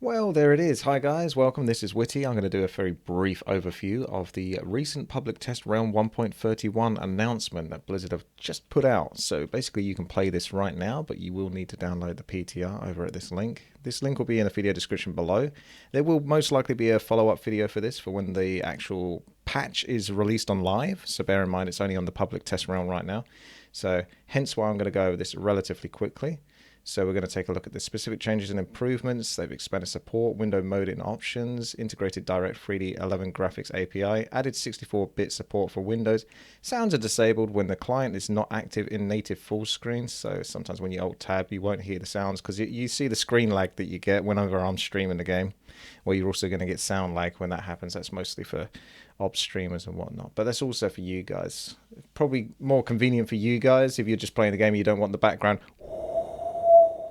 Well, there it is. Hi guys, welcome. This is Witty. I'm going to do a very brief overview of the recent public test Realm 1.31 announcement that Blizzard have just put out. So basically you can play this right now, but you will need to download the PTR over at this link. This link will be in the video description below. There will most likely be a follow-up video for this for when the actual patch is released on live. So bear in mind it's only on the public test realm right now. So hence why I'm going to go over this relatively quickly. So we're going to take a look at the specific changes and improvements. They've expanded support, window mode in options, integrated direct 3D 11 graphics API, added 64-bit support for Windows. Sounds are disabled when the client is not active in native full screen. So sometimes when you alt tab, you won't hear the sounds because you see the screen lag that you get whenever I'm streaming the game. Well, you're also going to get sound lag when that happens. That's mostly for ops streamers and whatnot, but that's also for you guys. Probably more convenient for you guys if you're just playing the game and you don't want the background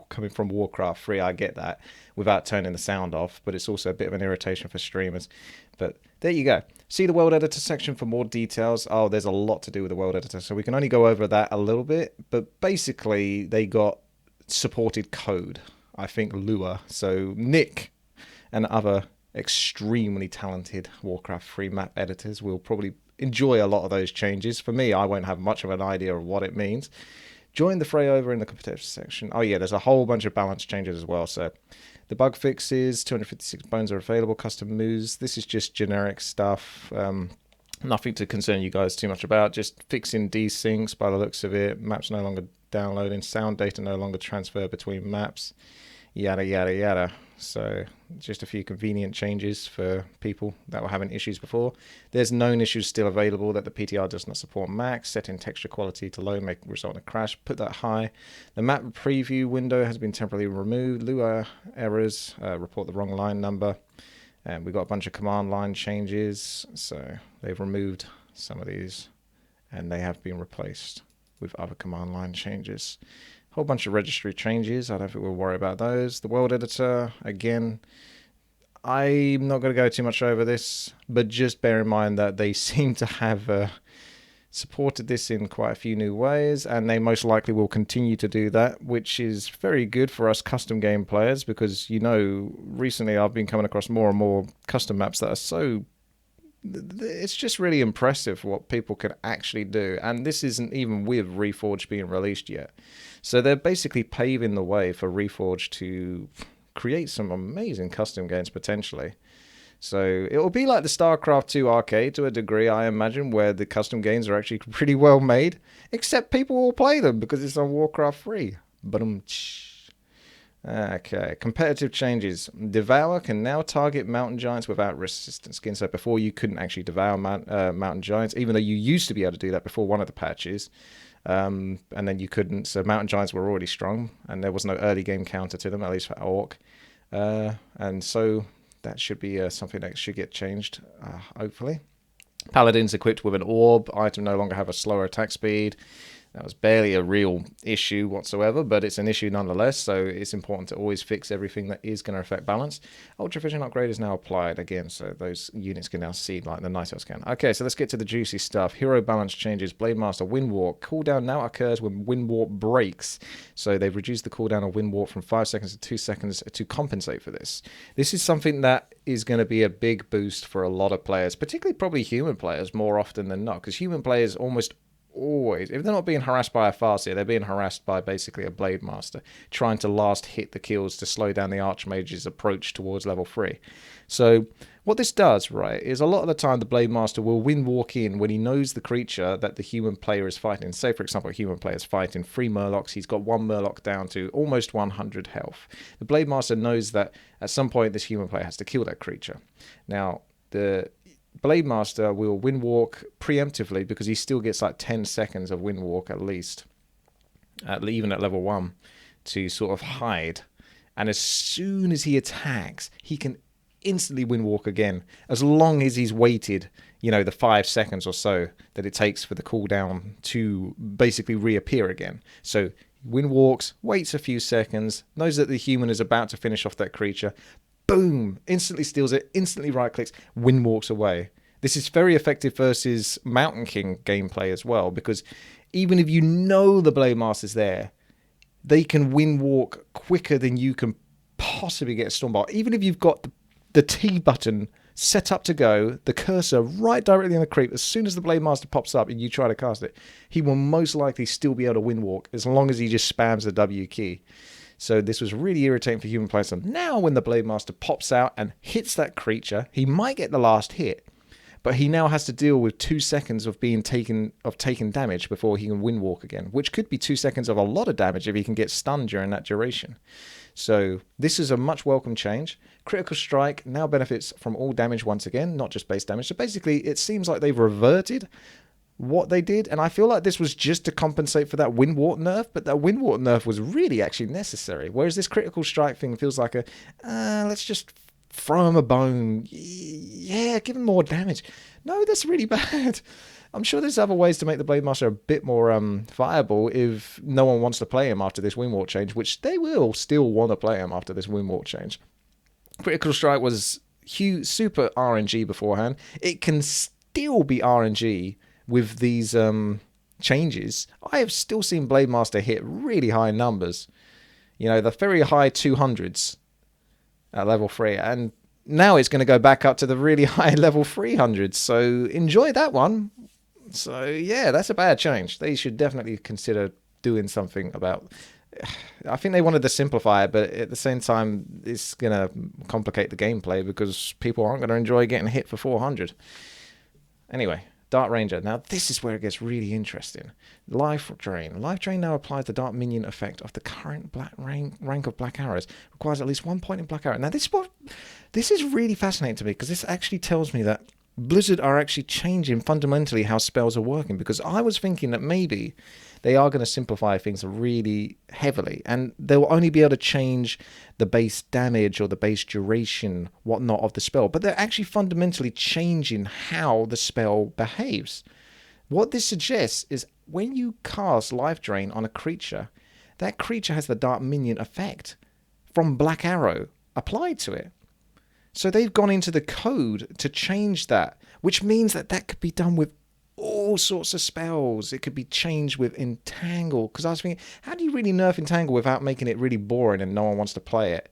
coming from Warcraft 3, I get that, without turning the sound off, but it's also a bit of an irritation for streamers. But there you go. See the world editor section for more details. Oh, there's a lot to do with the world editor, so we can only go over that a little bit, but basically they got supported code. I think Lua, so Nick and other extremely talented Warcraft 3 map editors will probably enjoy a lot of those changes. For me, I won't have much of an idea of what it means. Join the fray over in the competitive section. Oh yeah, there's a whole bunch of balance changes as well. So the bug fixes, 256 bones are available, custom moves. This is just generic stuff. Nothing to concern you guys too much about. Just fixing desyncs by the looks of it. Maps no longer downloading. Sound data no longer transfer between maps. Yada, yada, yada. So just a few convenient changes for people that were having issues before. There's known issues still available that the PTR does not support max. Setting texture quality to low may result in a crash. Put that high. The map preview window has been temporarily removed. Lua errors, report the wrong line number. And we got a bunch of command line changes. So they've removed some of these and they have been replaced with other command line changes. Whole bunch of registry changes. I don't think we'll worry about those. The world editor, again, I'm not going to go too much over this, but just bear in mind that they seem to have supported this in quite a few new ways, and they most likely will continue to do that, which is very good for us custom game players because, you know, recently I've been coming across more and more custom maps that are so... It's just really impressive what people can actually do, and this isn't even with Reforged being released yet. So they're basically paving the way for Reforged to create some amazing custom games potentially. So it'll be like the StarCraft 2 arcade to a degree, I imagine, where the custom games are actually pretty well made, except people will play them because it's on Warcraft 3. Okay, competitive changes. Devour can now target mountain giants without resistant skin. So before you couldn't actually devour mountain giants, even though you used to be able to do that before one of the patches. And then you couldn't. So mountain giants were already strong, and there was no early game counter to them, at least for Orc. And so that should be something that should get changed, hopefully. Paladins equipped with an orb item no longer have a slower attack speed. That was barely a real issue whatsoever, but it's an issue nonetheless, so it's important to always fix everything that is going to affect balance. Ultra Vision upgrade is now applied again, so those units can now see like the Night Elves can. Okay, so let's get to the juicy stuff. Hero balance changes. Blade Master Wind Walk. Cooldown now occurs when Wind Walk breaks. So they've reduced the cooldown of Wind Walk from 5 seconds to 2 seconds to compensate for this. This is something that is going to be a big boost for a lot of players, particularly probably human players more often than not, because human players almost always, if they're not being harassed by a Farseer, they're being harassed by basically a Blade Master, trying to last hit the kills to slow down the Archmage's approach towards level 3. So what this does, right, is a lot of the time the Blade Master will wind walk in when he knows the creature that the human player is fighting. Say, for example, a human player is fighting 3 Murlocs. He's got 1 Murloc down to almost 100 health. The Blade Master knows that at some point this human player has to kill that creature. Now, the Blade Master will wind walk preemptively because he still gets like 10 seconds of wind walk at least, even at level 1, to sort of hide. And as soon as he attacks, he can instantly wind walk again, as long as he's waited, you know, the 5 seconds or so that it takes for the cooldown to basically reappear again. So wind walks, waits a few seconds, knows that the human is about to finish off that creature, boom, instantly steals it, instantly right clicks, wind walks away. This is very effective versus Mountain King gameplay as well, because even if you know the Blade Master's there, they can wind walk quicker than you can possibly get a Stormbolt. Even if you've got the T button set up to go, the cursor right directly on the creep, as soon as the Blade Master pops up and you try to cast it, he will most likely still be able to windwalk as long as he just spams the W key. So this was really irritating for human players. So now when the Blade Master pops out and hits that creature, he might get the last hit, but he now has to deal with 2 seconds of being taken damage before he can windwalk again, which could be 2 seconds of a lot of damage if he can get stunned during that duration. So this is a much welcome change. Critical Strike now benefits from all damage once again, not just base damage. So basically, it seems like they've reverted what they did, and I feel like this was just to compensate for that Windwalk nerf, but that Windwalk nerf was really actually necessary. Whereas this Critical Strike thing feels like let's just throw him a bone. Yeah, give him more damage. No, that's really bad. I'm sure there's other ways to make the Blade Master a bit more viable if no one wants to play him after this Windwalk change, which they will still want to play him after this Windwalk change. Critical Strike was super RNG beforehand. It can still be RNG with these changes. I have still seen Blade Master hit really high numbers. You know, the very high 200s at level 3. And now it's going to go back up to the really high level 300s. So enjoy that one. So yeah, that's a bad change. They should definitely consider doing something about... I think they wanted to simplify it, but at the same time, it's going to complicate the gameplay because people aren't going to enjoy getting hit for 400. Anyway, Dark Ranger. Now, this is where it gets really interesting. Life Drain. Life Drain now applies the Dark Minion effect of the current rank of Black Arrows. Requires at least 1 point in Black Arrow. Now, this is really fascinating to me because this actually tells me that Blizzard are actually changing fundamentally how spells are working, because I was thinking that maybe they are going to simplify things really heavily and they'll only be able to change the base damage or the base duration, whatnot, of the spell, but they're actually fundamentally changing how the spell behaves. What this suggests is when you cast Life Drain on a creature, that creature has the Dark Minion effect from Black Arrow applied to it. So they've gone into the code to change that, which means that that could be done with all sorts of spells. It could be changed with Entangle, because I was thinking, how do you really nerf Entangle without making it really boring and no one wants to play it?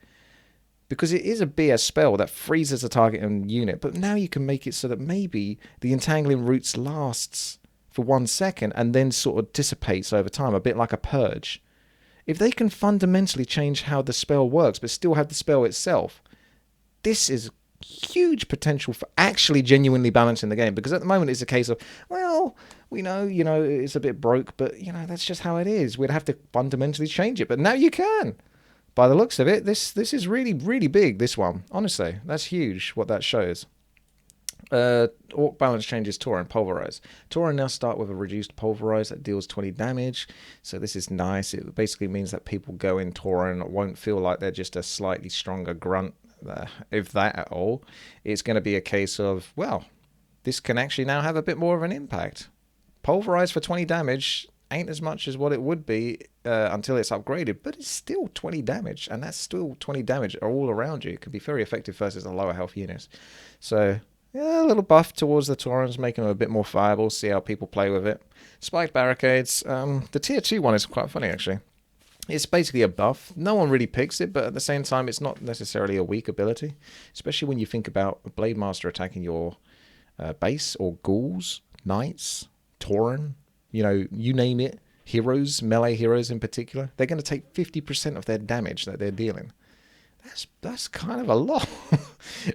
Because it is a BS spell that freezes the target and unit, but now you can make it so that maybe the Entangling Roots lasts for 1 second and then sort of dissipates over time, a bit like a purge. If they can fundamentally change how the spell works but still have the spell itself, this is huge potential for actually genuinely balancing the game, because at the moment it's a case of, well, we know, it's a bit broke, but, that's just how it is. We'd have to fundamentally change it, but now you can. By the looks of it, this is really, really big, this one. Honestly, that's huge, what that shows. Orc balance changes Tora and Pulverize. Tora now start with a reduced Pulverize that deals 20 damage, so this is nice. It basically means that people go in Tora and won't feel like they're just a slightly stronger grunt, if that at all. It's going to be a case of, well, this can actually now have a bit more of an impact. Pulverize for 20 damage ain't as much as what it would be until it's upgraded, but it's still 20 damage, and that's still 20 damage all around you. It can be very effective versus the lower health units. So yeah, a little buff towards the Torrents, making them a bit more viable, see how people play with it. Spiked Barricades. The tier 2 one is quite funny, actually. It's basically a buff. No one really picks it, but at the same time, it's not necessarily a weak ability, especially when you think about Blade Master attacking your base, or ghouls, knights, Torrent, you name it, heroes, melee heroes in particular. They're going to take 50% of their damage that they're dealing. That's kind of a lot,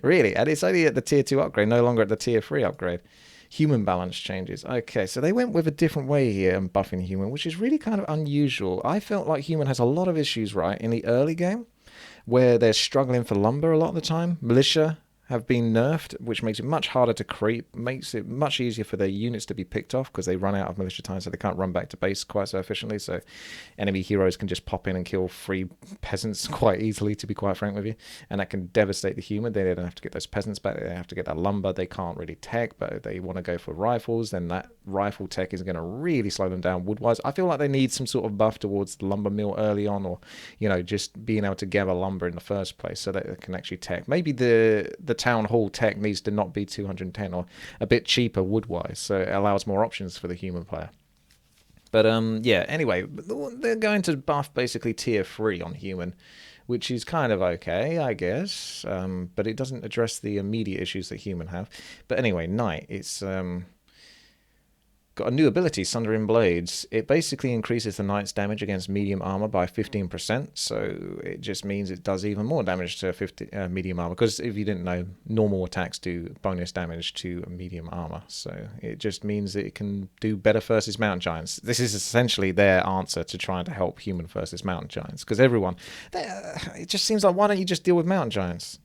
really. And it's only at the tier 2 upgrade, no longer at the tier 3 upgrade. Human balance changes. Okay, so they went with a different way here in buffing human, which is really kind of unusual. I felt like human has a lot of issues, right, in the early game, where they're struggling for lumber a lot of the time. Militia have been nerfed, which makes it much harder to creep, makes it much easier for their units to be picked off because they run out of militia time, so they can't run back to base quite so efficiently. So enemy heroes can just pop in and kill free peasants quite easily, to be quite frank with you, and that can devastate the human. They don't have to get those peasants back, they have to get that lumber. They can't really tech, but if they want to go for rifles, then that rifle tech is going to really slow them down wood-wise. I feel like they need some sort of buff towards the lumber mill early on, or just being able to gather lumber in the first place so that they can actually tech. Maybe the town hall tech needs to not be 210, or a bit cheaper wood-wise, so it allows more options for the human player. But yeah, anyway, they're going to buff basically tier 3 on human, which is kind of okay, I guess, but it doesn't address the immediate issues that human have. But anyway, Knight, it's got a new ability, Sundering Blades. It basically increases the knight's damage against medium armor by 15%, so it just means it does even more damage to medium armor, because if you didn't know, normal attacks do bonus damage to medium armor, so it just means that it can do better versus mountain giants. This is essentially their answer to trying to help human versus mountain giants, because everyone, it just seems like, why don't you just deal with mountain giants?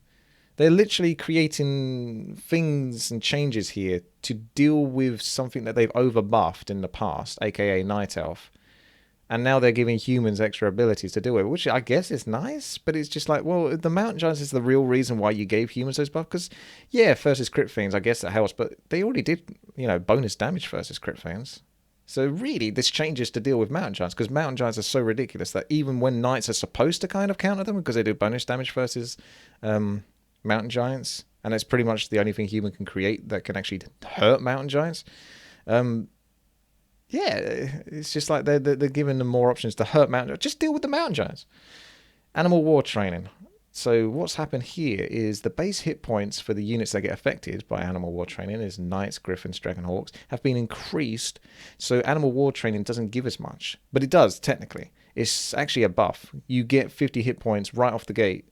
They're literally creating things and changes here to deal with something that they've overbuffed in the past, aka Night Elf. And now they're giving humans extra abilities to deal with it, which I guess is nice, but it's just like, well, the Mountain Giants is the real reason why you gave humans those buffs. Because, yeah, versus Crit Fiends, I guess that helps, but they already did, bonus damage versus Crit Fiends. So really, this changes to deal with Mountain Giants, because Mountain Giants are so ridiculous that even when Knights are supposed to kind of counter them, because they do bonus damage versus Mountain Giants, and it's pretty much the only thing human can create that can actually hurt Mountain Giants. It's just like they're giving them more options to hurt Mountain Giants. Just deal with the Mountain Giants. Animal War Training. So what's happened here is the base hit points for the units that get affected by Animal War Training, is Knights, Griffins, Dragonhawks, have been increased. So Animal War Training doesn't give as much, but it does technically. It's actually a buff. You get 50 hit points right off the gate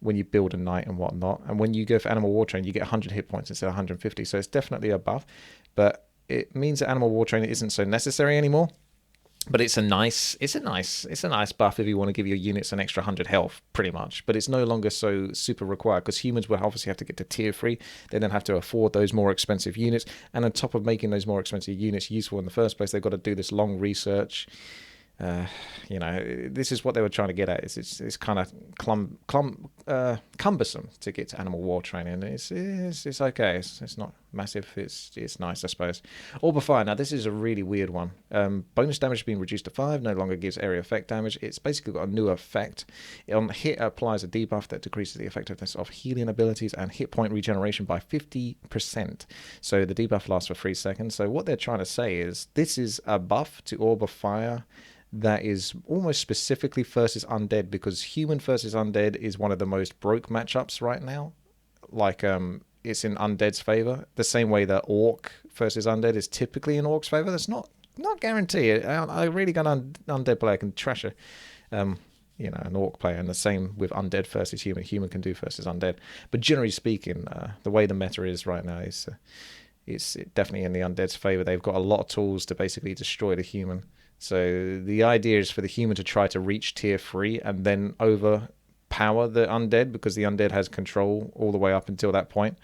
when you build a knight and whatnot, and when you go for Animal War Training, you get 100 hit points instead of 150. So it's definitely a buff, but it means that Animal War Training isn't so necessary anymore. But it's a nice buff if you want to give your units an extra 100 health, pretty much. But it's no longer so super required, because humans will obviously have to get to tier 3. They then have to afford those more expensive units, and on top of making those more expensive units useful in the first place, they've got to do this long research. This is what they were trying to get at. It's kind of cumbersome to get to Animal War Training. It's okay. It's not massive. It's nice, I suppose. Orb of Fire. Now this is a really weird one. Bonus damage has been reduced to 5. No longer gives area effect damage. It's basically got a new effect. On hit, applies a debuff that decreases the effectiveness of healing abilities and hit point regeneration by 50%. So the debuff lasts for 3 seconds. So what they're trying to say is this is a buff to Orb of Fire that is almost specifically versus Undead, because human versus Undead is one of the most broke matchups right now. Like, it's in Undead's favor, the same way that Orc versus Undead is typically in Orc's favor. That's not guaranteed. I really got an Undead player can trash an Orc player, and the same with Undead versus human. Human can do versus Undead. But generally speaking, the way the meta is right now is it's definitely in the Undead's favor. They've got a lot of tools to basically destroy the human. So the idea is for the human to try to reach tier 3 and then overpower the Undead, because the Undead has control all the way up until that point.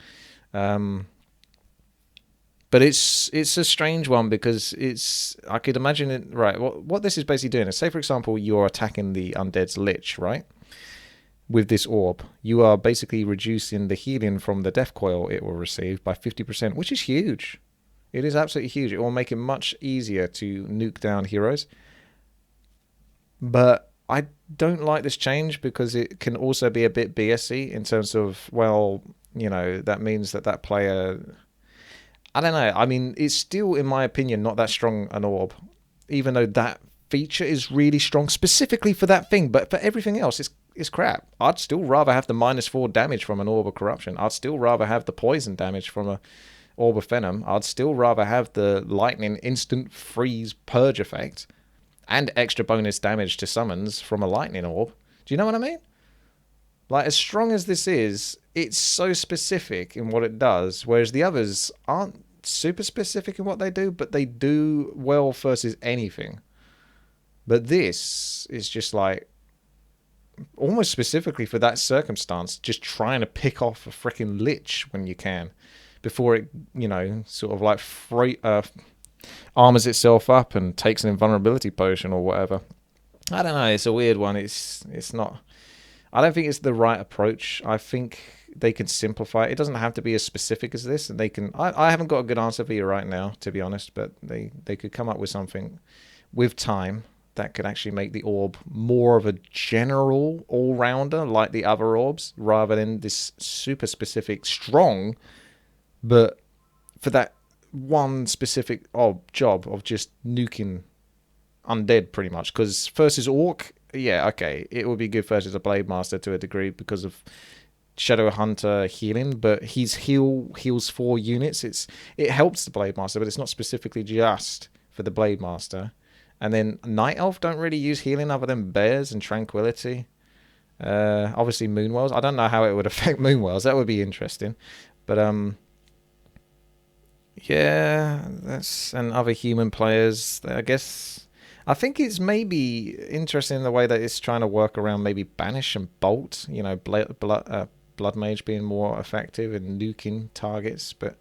But it's a strange one, because I could imagine it, right, what this is basically doing is, say for example you're attacking the Undead's Lich, right? With this orb, you are basically reducing the healing from the death coil it will receive by 50%, which is huge. It is absolutely huge. It will make it much easier to nuke down heroes. But I don't like this change, because it can also be a bit BSy in terms of, well, that means that player... I don't know. I mean, it's still, in my opinion, not that strong an orb, even though that feature is really strong specifically for that thing. But for everything else, it's crap. I'd still rather have the -4 damage from an Orb of Corruption. I'd still rather have the poison damage from a Orb of Venom. I'd still rather have the lightning instant freeze purge effect and extra bonus damage to summons from a lightning orb. Do you know what I mean? Like, as strong as this is, it's so specific in what it does, whereas the others aren't super specific in what they do, but they do well versus anything. But this is just like almost specifically for that circumstance, just trying to pick off a freaking Lich when you can, before it, sort of like armors itself up and takes an invulnerability potion or whatever. I don't know. It's a weird one. It's not... I don't think it's the right approach. I think they can simplify it. It doesn't have to be as specific as this, and they can... I haven't got a good answer for you right now, to be honest, but they could come up with something with time that could actually make the orb more of a general all-rounder like the other orbs, rather than this super specific, strong... But for that one specific job of just nuking Undead, pretty much. Because versus Orc, yeah, okay, it would be good versus a Blade Master to a degree because of Shadow Hunter healing, but heals 4 units. It helps the Blade Master, but it's not specifically just for the Blade Master. And then Night Elf don't really use healing other than Bears and Tranquility. Obviously Moonwells. I don't know how it would affect Moonwells. That would be interesting. But yeah, that's and other human players. I guess I think it's maybe interesting in the way that it's trying to work around maybe Banish and Bolt. You know, Blood Mage being more effective in nuking targets, but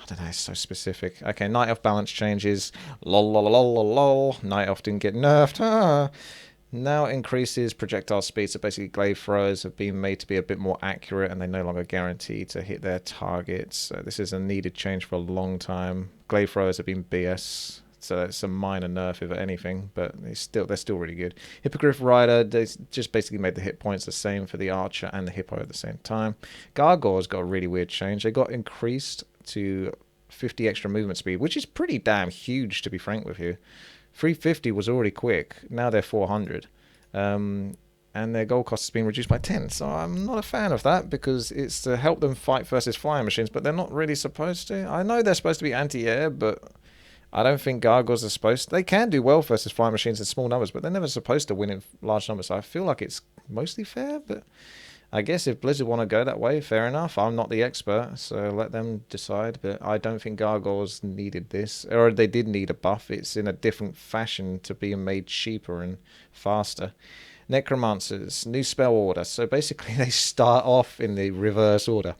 I don't know, it's so specific. Okay, Night Elf balance changes. Lol, lol, lol, lol, lol. Night Elf didn't get nerfed. Ah. Now increases projectile speed, so basically glaive throwers have been made to be a bit more accurate and they no longer guarantee to hit their targets. So this is a needed change for a long time. Glaive throwers have been BS, so it's a minor nerf if anything, but they're still really good. Hippogriff Rider, they just basically made the hit points the same for the Archer and the Hippo at the same time. Gargoyles got a really weird change. They got increased to 50 extra movement speed, which is pretty damn huge to be frank with you. 350 was already quick. Now they're 400. And their gold cost has been reduced by 10. So I'm not a fan of that because it's to help them fight versus flying machines, but they're not really supposed to. I know they're supposed to be anti-air, but I don't think Gargoyles are supposed to. They can do well versus flying machines in small numbers, but they're never supposed to win in large numbers. So I feel like it's mostly fair, but I guess if Blizzard want to go that way, fair enough. I'm not the expert, so let them decide. But I don't think Gargoyles needed this, or they did need a buff. It's in a different fashion to being made cheaper and faster. Necromancers, new spell order. So basically, they start off in the reverse order.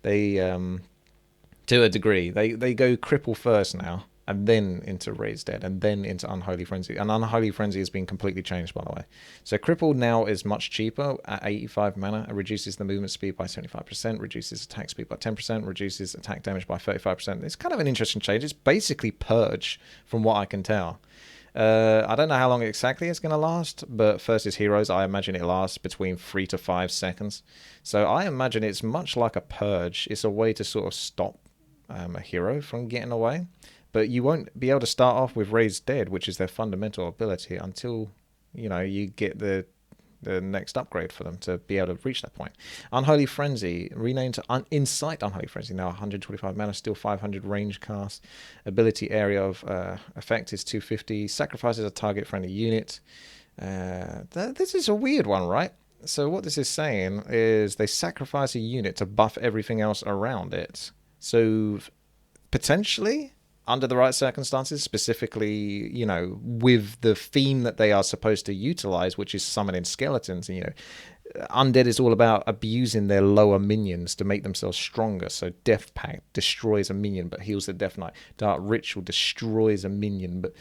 They, to a degree, they go cripple first now, and then into Raised Dead, and then into Unholy Frenzy. And Unholy Frenzy has been completely changed, by the way. So Crippled now is much cheaper at 85 mana. It reduces the movement speed by 75%, reduces attack speed by 10%, reduces attack damage by 35%. It's kind of an interesting change. It's basically Purge, from what I can tell. I don't know how long exactly it's going to last, but versus heroes, I imagine it lasts between 3 to 5 seconds. So I imagine it's much like a Purge. It's a way to sort of stop a hero from getting away. But you won't be able to start off with Raised Dead, which is their fundamental ability, until you get the next upgrade for them to be able to reach that point. Unholy Frenzy, renamed to Insight Unholy Frenzy, now 125 mana, still 500 range cast. Ability area of effect is 250. Sacrifices a target friendly unit. This is a weird one, right? So what this is saying is they sacrifice a unit to buff everything else around it. So potentially, under the right circumstances, specifically, with the theme that they are supposed to utilize, which is summoning skeletons. And, Undead is all about abusing their lower minions to make themselves stronger. So Death Pact destroys a minion but heals the Death Knight. Dark Ritual destroys a minion but,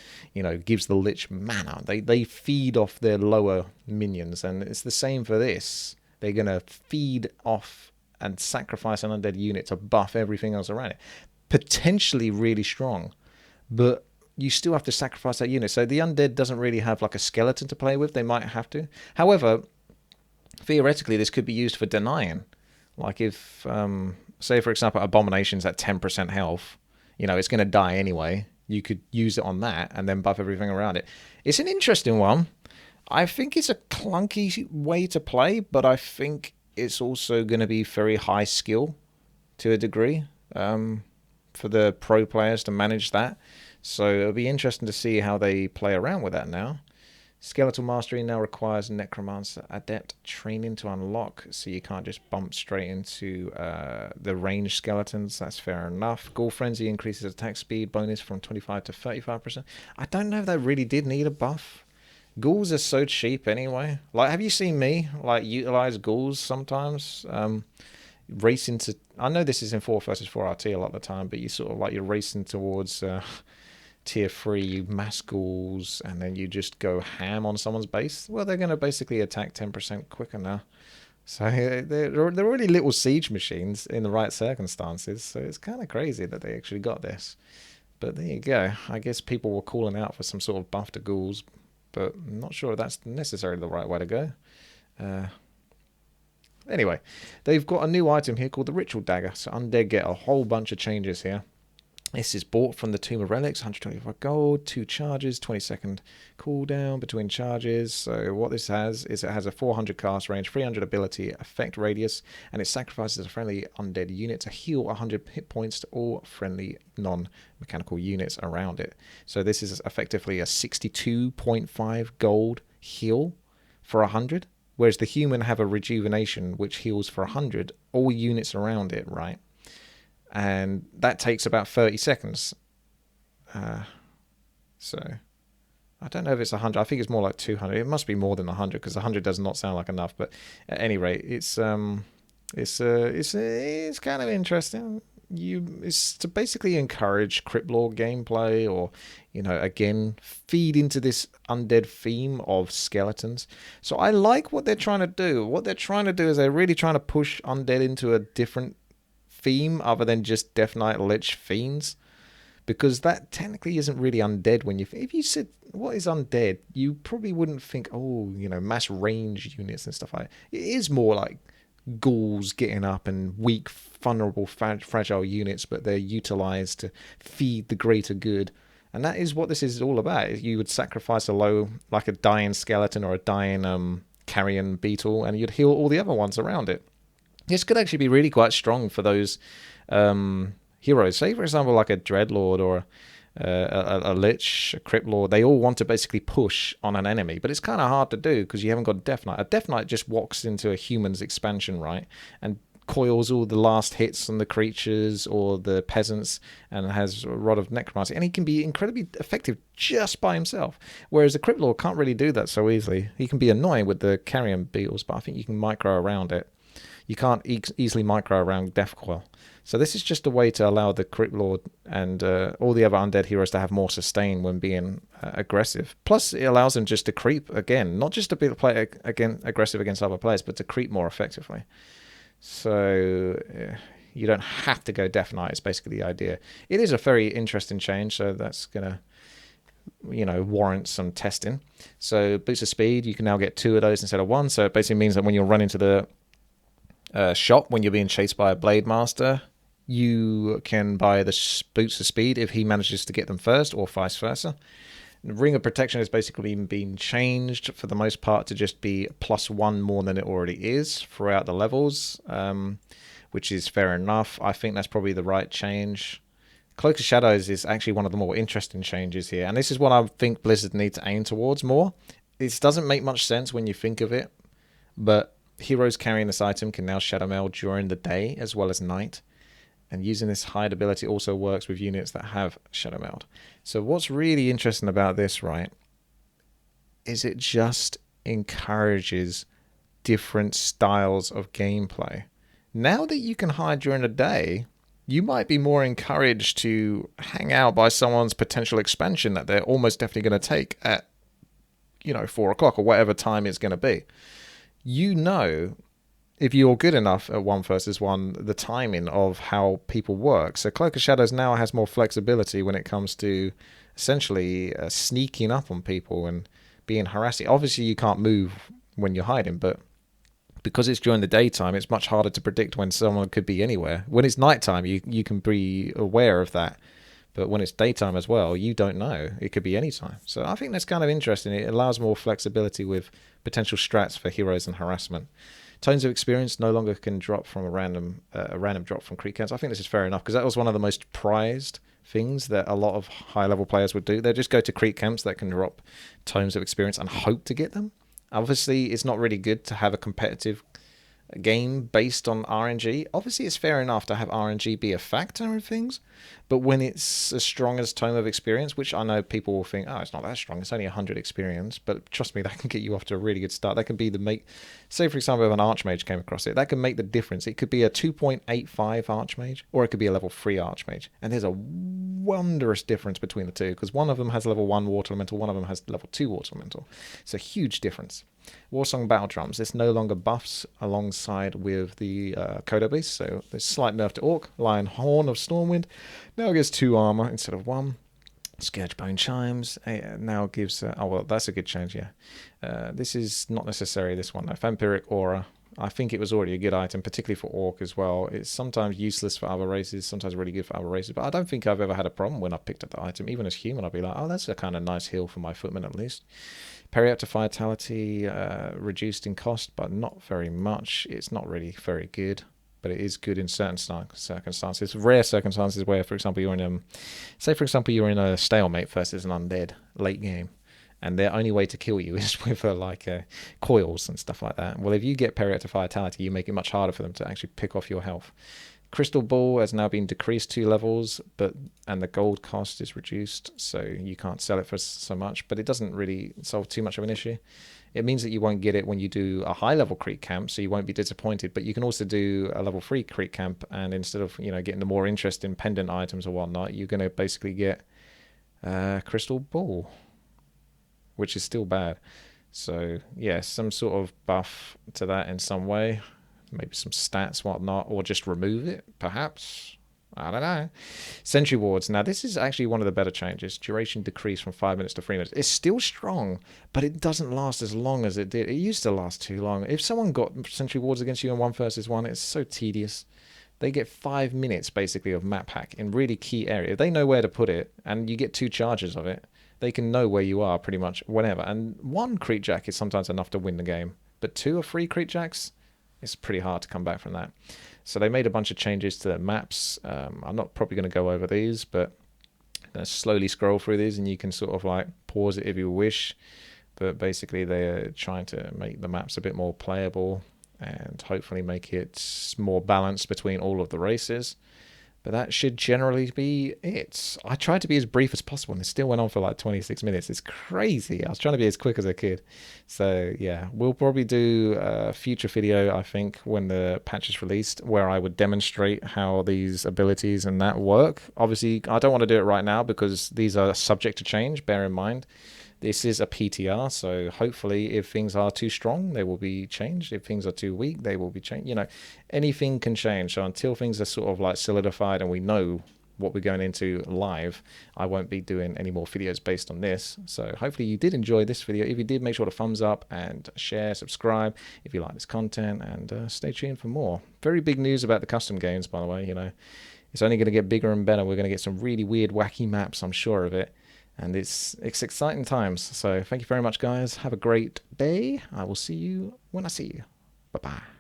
gives the Lich mana. They feed off their lower minions, and it's the same for this. They're going to feed off and sacrifice an undead unit to buff everything else around it. Potentially really strong, but you still have to sacrifice that unit. So the undead doesn't really have like a skeleton to play with. They might have to. However, theoretically, this could be used for denying. Like if, say for example, Abomination's at 10% health, it's going to die anyway. You could use it on that and then buff everything around it. It's an interesting one. I think it's a clunky way to play, but I think it's also going to be very high skill to a degree. For the pro players to manage that. So it'll be interesting to see how they play around with that now. Skeletal Mastery now requires Necromancer Adept training to unlock, so you can't just bump straight into the ranged skeletons. That's fair enough. Ghoul Frenzy increases attack speed bonus from 25 to 35%. I don't know if that really did need a buff. Ghouls are so cheap anyway. Like, have you seen me utilize ghouls sometimes? Racing to, I know this is in 4 versus 4 RT a lot of the time, but you sort of you're racing towards tier 3 mass ghouls, and then you just go ham on someone's base. Well, they're going to basically attack 10% quicker now. So they're really little siege machines in the right circumstances. So it's kind of crazy that they actually got this. But there you go. I guess people were calling out for some sort of buff to ghouls, but I'm not sure that's necessarily the right way to go. Anyway, they've got a new item here called the Ritual Dagger. So Undead get a whole bunch of changes here. This is bought from the Tomb of Relics, 125 gold, 2 charges, 20-second cooldown between charges. So what this has is it has a 400 cast range, 300 ability, effect radius, and it sacrifices a friendly undead unit to heal 100 hit points to all friendly non-mechanical units around it. So this is effectively a 62.5 gold heal for 100, whereas the human have a rejuvenation which heals for 100 all units around it, right? And that takes about 30 seconds. So I don't know if it's 100. I think it's more like 200. It must be more than 100 because 100 does not sound like enough. But at any rate, it's kind of interesting. It's to basically encourage crypt lore gameplay, or again feed into this undead theme of skeletons. So I like what they're trying to do. What they're trying to do is they're really trying to push undead into a different theme other than just Death Knight Lich fiends, because that technically isn't really undead. If you said what is undead, you probably wouldn't think mass range units and stuff like that. It is more like ghouls getting up and weak, vulnerable, fragile units, but they're utilized to feed the greater good. And that is what this is all about. You would sacrifice like a dying skeleton or a dying carrion beetle, and you'd heal all the other ones around it. This could actually be really quite strong for those heroes. Say, for example, like a Dreadlord or a Lich, a Crypt Lord. They all want to basically push on an enemy, but it's kind of hard to do because you haven't got Death Knight. A Death Knight just walks into a human's expansion, right, and coils all the last hits on the creatures or the peasants and has a Rod of Necromancer, and he can be incredibly effective just by himself, whereas the Crypt Lord can't really do that so easily. He can be annoying with the carrion beetles, but I think you can micro around it. You can't easily micro around Death Coil. So this is just a way to allow the Crypt Lord and all the other undead heroes to have more sustain when being aggressive. Plus, it allows them just to creep again, not just to play aggressive against other players, but to creep more effectively. So you don't have to go Death Knight. It's basically the idea. It is a very interesting change, so that's gonna warrant some testing. So boost of speed, you can now get 2 of those instead of 1. So it basically means that when you run into the shop when you're being chased by a Blade Master, you can buy the boots of speed if he manages to get them first, or vice versa. Ring of Protection has basically been changed for the most part to just be +1 more than it already is throughout the levels, which is fair enough. I think that's probably the right change. Cloak of Shadows is actually one of the more interesting changes here, and this is what I think Blizzard need to aim towards more. It doesn't make much sense when you think of it, but heroes carrying this item can now Shadow Mail during the day as well as night. And using this hide ability also works with units that have Shadow Mailed. So what's really interesting about this, right, is it just encourages different styles of gameplay. Now that you can hide during the day, you might be more encouraged to hang out by someone's potential expansion that they're almost definitely going to take at 4 o'clock or whatever time it's going to be. If you're good enough at 1 versus 1, the timing of how people work. So Cloak of Shadows now has more flexibility when it comes to essentially sneaking up on people and being harassing. Obviously, you can't move when you're hiding, but because it's during the daytime, it's much harder to predict when someone could be anywhere. When it's nighttime, you can be aware of that. But when it's daytime as well, you don't know. It could be any time. So I think that's kind of interesting. It allows more flexibility with potential strats for heroes and harassment. Tones of Experience no longer can drop from a random drop from creep camps. I think this is fair enough because that was one of the most prized things that a lot of high-level players would do. They just go to creep camps that can drop Tones of Experience and hope to get them. Obviously, it's not really good to have a competitive game based on RNG. Obviously, it's fair enough to have RNG be a factor in things, but when it's as strong as Tome of Experience, which I know people will think, oh, it's not that strong, it's only 100 experience, but trust me, that can get you off to a really good start. That can be say for example, if an Archmage came across it, that can make the difference. It could be a 2.85 Archmage, or it could be a level 3 Archmage, and there's a wondrous difference between the two, because one of them has level 1 Water Elemental, one of them has level 2 Water Elemental. It's a huge difference. Warsong Battle Drums. This no longer buffs alongside with the Kodo Beast, so there's slight nerf to Orc. Lion Horn of Stormwind now gets 2 armor instead of 1. Scourge Bone Chimes now gives... oh, well, that's a good change, yeah. This is not necessary, this one. Vampiric Aura I think it was already a good item, particularly for Orc as well. It's sometimes useless for other races, sometimes really good for other races, but I don't think I've ever had a problem when I picked up the item. Even as human, I'd be like, oh, that's a kind of nice heal for my footman at least. Parry up to vitality, reduced in cost, but not very much. It's not really very good, but it is good in certain circumstances. Rare circumstances where, for example, you're in say for example you're in a stalemate versus an undead late game, and their only way to kill you is with coils and stuff like that. Well, if you get parry up to vitality, you make it much harder for them to actually pick off your health. Crystal Ball has now been decreased 2 levels, and the gold cost is reduced, so you can't sell it for so much, but it doesn't really solve too much of an issue. It means that you won't get it when you do a high level creep camp, so you won't be disappointed, but you can also do a level 3 creep camp, and instead of getting the more interesting pendant items or whatnot, you're going to basically get Crystal Ball, which is still bad. So yeah, some sort of buff to that in some way. Maybe some stats, whatnot, or just remove it, perhaps. I don't know. Sentry Wards. Now, this is actually one of the better changes. Duration decreased from 5 minutes to 3 minutes. It's still strong, but it doesn't last as long as it did. It used to last too long. If someone got Sentry Wards against you in 1 versus 1, it's so tedious. They get 5 minutes, basically, of map hack in really key area. If they know where to put it, and you get 2 charges of it, they can know where you are pretty much whenever. And 1 Creep Jack is sometimes enough to win the game, but 2 or 3 Creep Jacks, it's pretty hard to come back from that. So they made a bunch of changes to the maps. I'm not probably going to go over these, but I'm going to slowly scroll through these, and you can sort of like pause it if you wish. But basically they're trying to make the maps a bit more playable and hopefully make it more balanced between all of the races. But that should generally be it. I tried to be as brief as possible, and it still went on for like 26 minutes. It's crazy. I was trying to be as quick as I could. So yeah, we'll probably do a future video, I think, when the patch is released, where I would demonstrate how these abilities and that work. Obviously, I don't want to do it right now because these are subject to change, bear in mind. This is a PTR, so hopefully if things are too strong, they will be changed. If things are too weak, they will be changed. Anything can change. So until things are sort of like solidified and we know what we're going into live, I won't be doing any more videos based on this. So hopefully you did enjoy this video. If you did, make sure to thumbs up and share, subscribe if you like this content, and stay tuned for more. Very big news about the custom games, by the way. It's only going to get bigger and better. We're going to get some really weird, wacky maps, I'm sure of it. And it's exciting times. So thank you very much, guys. Have a great day. I will see you when I see you. Bye-bye.